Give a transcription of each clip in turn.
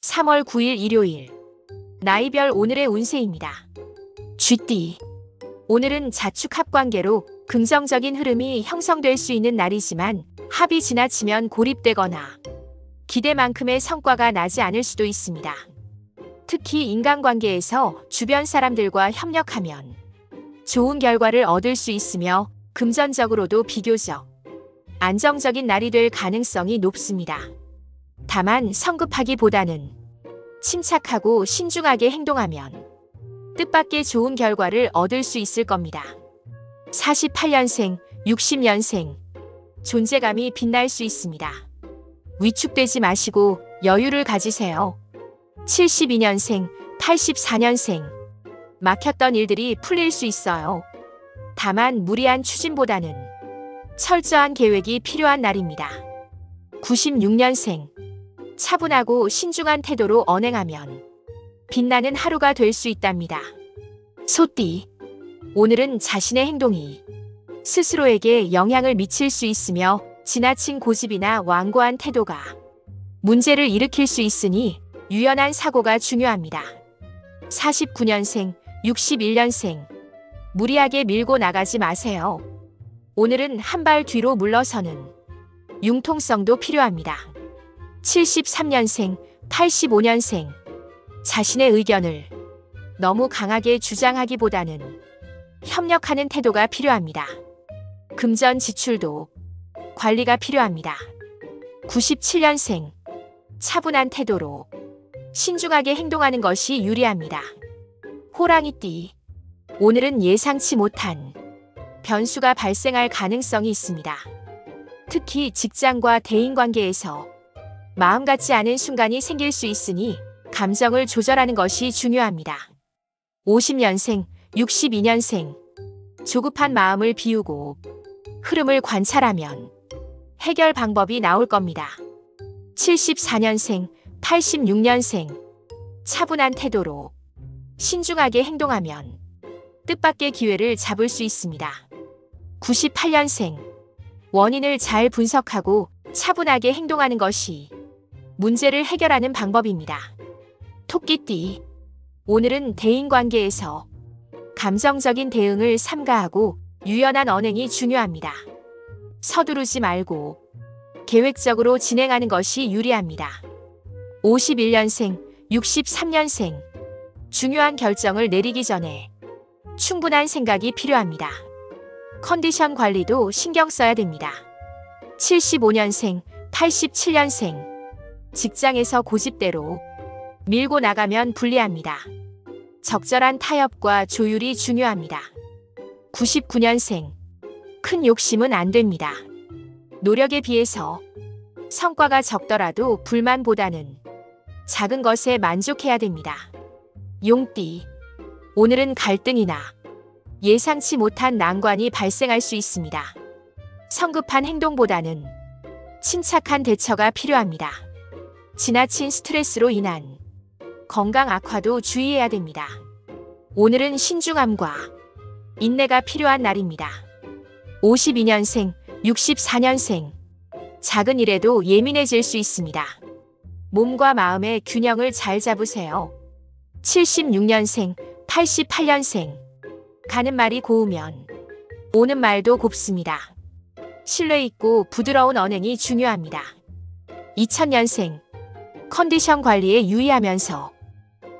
3월 9일 일요일. 나이별 오늘의 운세입니다. 쥐띠. 오늘은 자축합관계로 긍정적인 흐름이 형성될 수 있는 날이지만 합이 지나치면 고립되거나 기대만큼의 성과가 나지 않을 수도 있습니다. 특히 인간관계에서 주변 사람들과 협력하면 좋은 결과를 얻을 수 있으며 금전적으로도 비교적 안정적인 날이 될 가능성이 높습니다. 다만 성급하기보다는 침착하고 신중하게 행동하면 뜻밖의 좋은 결과를 얻을 수 있을 겁니다. 48년생, 60년생. 존재감이 빛날 수 있습니다. 위축되지 마시고 여유를 가지세요. 72년생, 84년생. 막혔던 일들이 풀릴 수 있어요. 다만 무리한 추진보다는 철저한 계획이 필요한 날입니다. 96년생. 차분하고 신중한 태도로 언행하면 빛나는 하루가 될 수 있답니다. 소띠. 오늘은 자신의 행동이 스스로에게 영향을 미칠 수 있으며 지나친 고집이나 완고한 태도가 문제를 일으킬 수 있으니 유연한 사고가 중요합니다. 49년생, 61년생. 무리하게 밀고 나가지 마세요. 오늘은 한 발 뒤로 물러서는 융통성도 필요합니다. 73년생, 85년생. 자신의 의견을 너무 강하게 주장하기보다는 협력하는 태도가 필요합니다. 금전 지출도 관리가 필요합니다. 97년생. 차분한 태도로 신중하게 행동하는 것이 유리합니다. 호랑이띠. 오늘은 예상치 못한 변수가 발생할 가능성이 있습니다. 특히 직장과 대인관계에서 마음 같지 않은 순간이 생길 수 있으니 감정을 조절하는 것이 중요합니다. 50년생, 62년생. 조급한 마음을 비우고 흐름을 관찰하면 해결 방법이 나올 겁니다. 74년생, 86년생. 차분한 태도로 신중하게 행동하면 뜻밖의 기회를 잡을 수 있습니다. 98년생. 원인을 잘 분석하고 차분하게 행동하는 것이 문제를 해결하는 방법입니다. 토끼띠. 오늘은 대인관계에서 감정적인 대응을 삼가하고 유연한 언행이 중요합니다. 서두르지 말고 계획적으로 진행하는 것이 유리합니다. 51년생, 63년생. 중요한 결정을 내리기 전에 충분한 생각이 필요합니다. 컨디션 관리도 신경 써야 됩니다. 75년생, 87년생. 직장에서 고집대로 밀고 나가면 불리합니다. 적절한 타협과 조율이 중요합니다. 99년생. 큰 욕심은 안 됩니다. 노력에 비해서 성과가 적더라도 불만보다는 작은 것에 만족해야 됩니다. 용띠. 오늘은 갈등이나 예상치 못한 난관이 발생할 수 있습니다. 성급한 행동보다는 침착한 대처가 필요합니다. 지나친 스트레스로 인한 건강 악화도 주의해야 됩니다. 오늘은 신중함과 인내가 필요한 날입니다. 52년생, 64년생. 작은 일에도 예민해질 수 있습니다. 몸과 마음의 균형을 잘 잡으세요. 76년생, 88년생. 가는 말이 고우면 오는 말도 곱습니다. 신뢰 있고 부드러운 언행이 중요합니다. 2000년생. 컨디션 관리에 유의하면서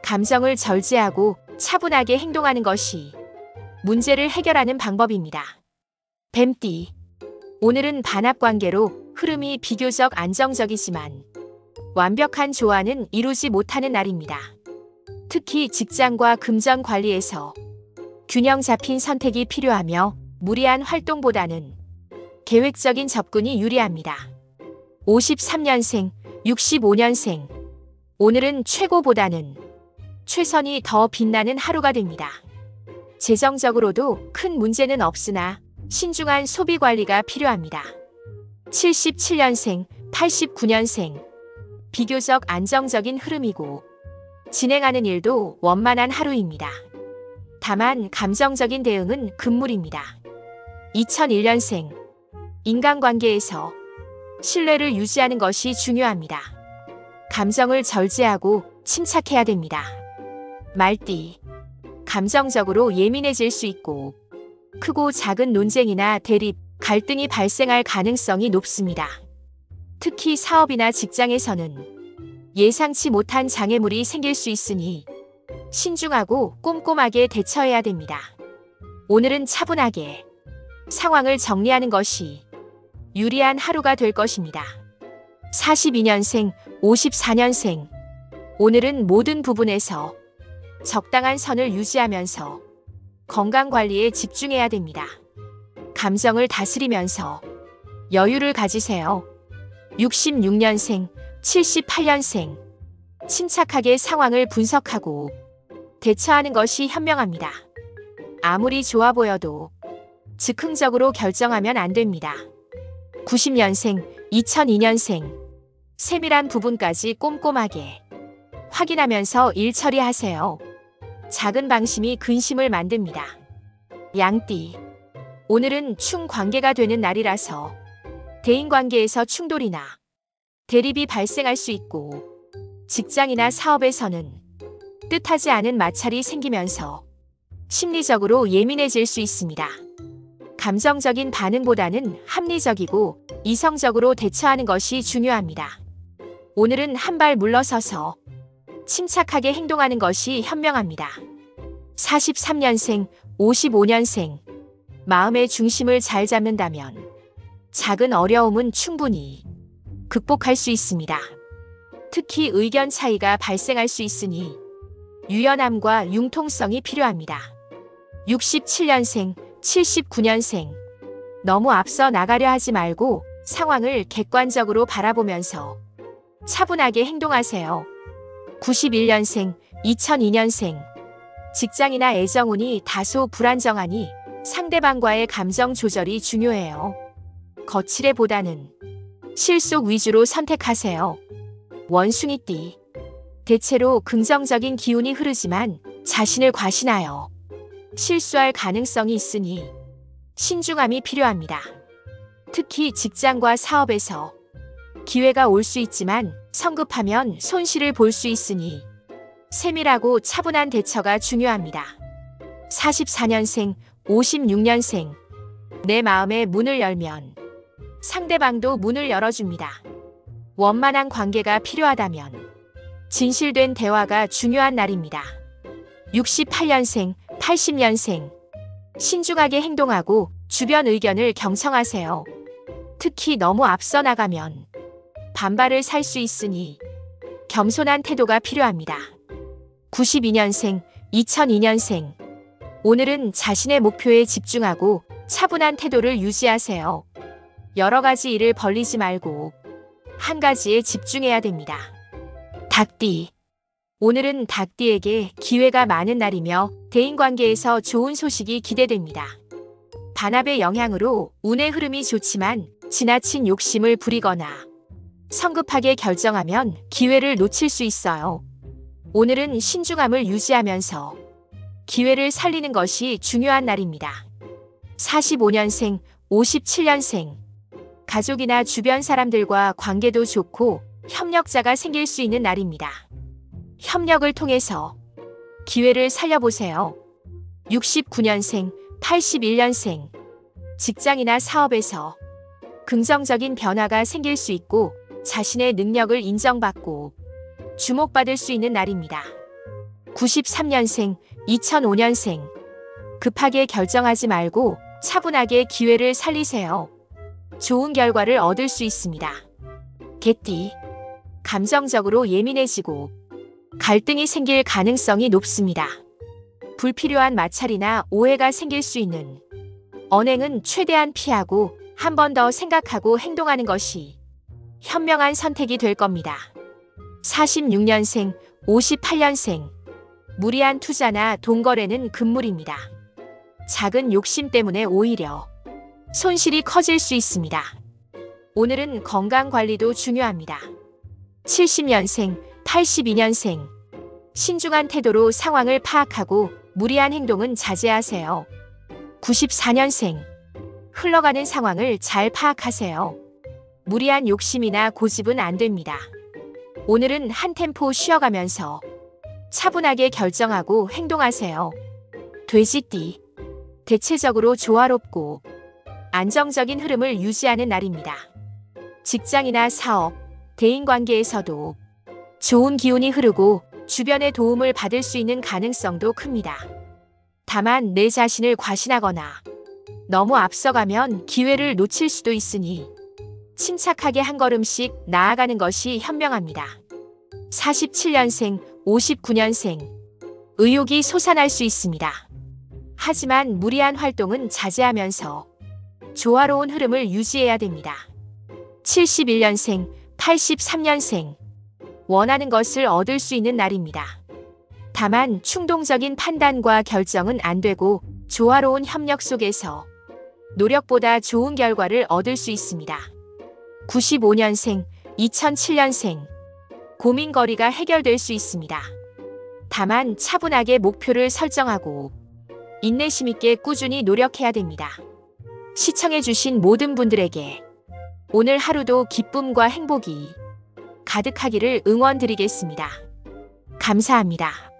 감정을 절제하고 차분하게 행동하는 것이 문제를 해결하는 방법입니다. 뱀띠. 오늘은 반합관계로 흐름이 비교적 안정적이지만 완벽한 조화는 이루지 못하는 날입니다. 특히 직장과 금전 관리에서 균형 잡힌 선택이 필요하며 무리한 활동보다는 계획적인 접근이 유리합니다. 53년생, 65년생. 오늘은 최고보다는 최선이 더 빛나는 하루가 됩니다. 재정적으로도 큰 문제는 없으나 신중한 소비 관리가 필요합니다. 77년생, 89년생. 비교적 안정적인 흐름이고 진행하는 일도 원만한 하루입니다. 다만 감정적인 대응은 금물입니다. 2001년생. 인간관계에서 신뢰를 유지하는 것이 중요합니다. 감정을 절제하고 침착해야 됩니다. 말띠. 감정적으로 예민해질 수 있고 크고 작은 논쟁이나 대립, 갈등이 발생할 가능성이 높습니다. 특히 사업이나 직장에서는 예상치 못한 장애물이 생길 수 있으니 신중하고 꼼꼼하게 대처해야 됩니다. 오늘은 차분하게 상황을 정리하는 것이 유리한 하루가 될 것입니다. 42년생, 54년생. 오늘은 모든 부분에서 적당한 선을 유지하면서 건강관리에 집중해야 됩니다. 감정을 다스리면서 여유를 가지세요. 66년생, 78년생. 침착하게 상황을 분석하고 대처하는 것이 현명합니다. 아무리 좋아 보여도 즉흥적으로 결정하면 안 됩니다. 90년생, 2002년생. 세밀한 부분까지 꼼꼼하게 확인하면서 일 처리하세요. 작은 방심이 근심을 만듭니다. 양띠. 오늘은 충관계가 되는 날이라서 대인관계에서 충돌이나 대립이 발생할 수 있고 직장이나 사업에서는 뜻하지 않은 마찰이 생기면서 심리적으로 예민해질 수 있습니다. 감정적인 반응보다는 합리적이고 이성적으로 대처하는 것이 중요합니다. 오늘은 한 발 물러서서 침착하게 행동하는 것이 현명합니다. 43년생, 55년생. 마음의 중심을 잘 잡는다면 작은 어려움은 충분히 극복할 수 있습니다. 특히 의견 차이가 발생할 수 있으니 유연함과 융통성이 필요합니다. 67년생, 79년생. 너무 앞서 나가려 하지 말고 상황을 객관적으로 바라보면서 차분하게 행동하세요. 91년생, 2002년생. 직장이나 애정운이 다소 불안정하니 상대방과의 감정 조절이 중요해요. 거칠애보다는 실속 위주로 선택하세요. 원숭이띠. 대체로 긍정적인 기운이 흐르지만 자신을 과신하여 실수할 가능성이 있으니 신중함이 필요합니다. 특히 직장과 사업에서 기회가 올 수 있지만 성급하면 손실을 볼 수 있으니 세밀하고 차분한 대처가 중요합니다. 44년생, 56년생. 내 마음의 문을 열면 상대방도 문을 열어줍니다. 원만한 관계가 필요하다면 진실된 대화가 중요한 날입니다. 68년생, 80년생. 신중하게 행동하고 주변 의견을 경청하세요. 특히 너무 앞서 나가면 반발을 살 수 있으니 겸손한 태도가 필요합니다. 92년생, 2002년생. 오늘은 자신의 목표에 집중하고 차분한 태도를 유지하세요. 여러 가지 일을 벌리지 말고 한 가지에 집중해야 됩니다. 닭띠. 오늘은 닭띠에게 기회가 많은 날이며 대인관계에서 좋은 소식이 기대됩니다. 반합의 영향으로 운의 흐름이 좋지만 지나친 욕심을 부리거나 성급하게 결정하면 기회를 놓칠 수 있어요. 오늘은 신중함을 유지하면서 기회를 살리는 것이 중요한 날입니다. 45년생, 57년생. 가족이나 주변 사람들과 관계도 좋고 협력자가 생길 수 있는 날입니다. 협력을 통해서 기회를 살려보세요. 69년생, 81년생. 직장이나 사업에서 긍정적인 변화가 생길 수 있고 자신의 능력을 인정받고 주목받을 수 있는 날입니다. 93년생, 2005년생. 급하게 결정하지 말고 차분하게 기회를 살리세요. 좋은 결과를 얻을 수 있습니다. 개띠. 감정적으로 예민해지고 갈등이 생길 가능성이 높습니다. 불필요한 마찰이나 오해가 생길 수 있는 언행은 최대한 피하고 한 번 더 생각하고 행동하는 것이 현명한 선택이 될 겁니다. 46년생, 58년생. 무리한 투자나 돈거래는 금물입니다. 작은 욕심 때문에 오히려 손실이 커질 수 있습니다. 오늘은 건강관리도 중요합니다. 70년생, 82년생. 신중한 태도로 상황을 파악하고 무리한 행동은 자제하세요. 94년생. 흘러가는 상황을 잘 파악하세요. 무리한 욕심이나 고집은 안 됩니다. 오늘은 한 템포 쉬어가면서 차분하게 결정하고 행동하세요. 돼지띠. 대체적으로 조화롭고 안정적인 흐름을 유지하는 날입니다. 직장이나 사업, 대인관계에서도 좋은 기운이 흐르고 주변의 도움을 받을 수 있는 가능성도 큽니다. 다만 내 자신을 과신하거나 너무 앞서가면 기회를 놓칠 수도 있으니 침착하게 한 걸음씩 나아가는 것이 현명합니다. 47년생, 59년생. 의욕이 솟아날 수 있습니다. 하지만 무리한 활동은 자제하면서 조화로운 흐름을 유지해야 됩니다. 71년생, 83년생. 원하는 것을 얻을 수 있는 날입니다. 다만 충동적인 판단과 결정은 안 되고 조화로운 협력 속에서 노력보다 좋은 결과를 얻을 수 있습니다. 95년생, 2007년생. 고민거리가 해결될 수 있습니다. 다만 차분하게 목표를 설정하고 인내심 있게 꾸준히 노력해야 됩니다. 시청해주신 모든 분들에게 오늘 하루도 기쁨과 행복이 가득하기를 응원드리겠습니다. 감사합니다.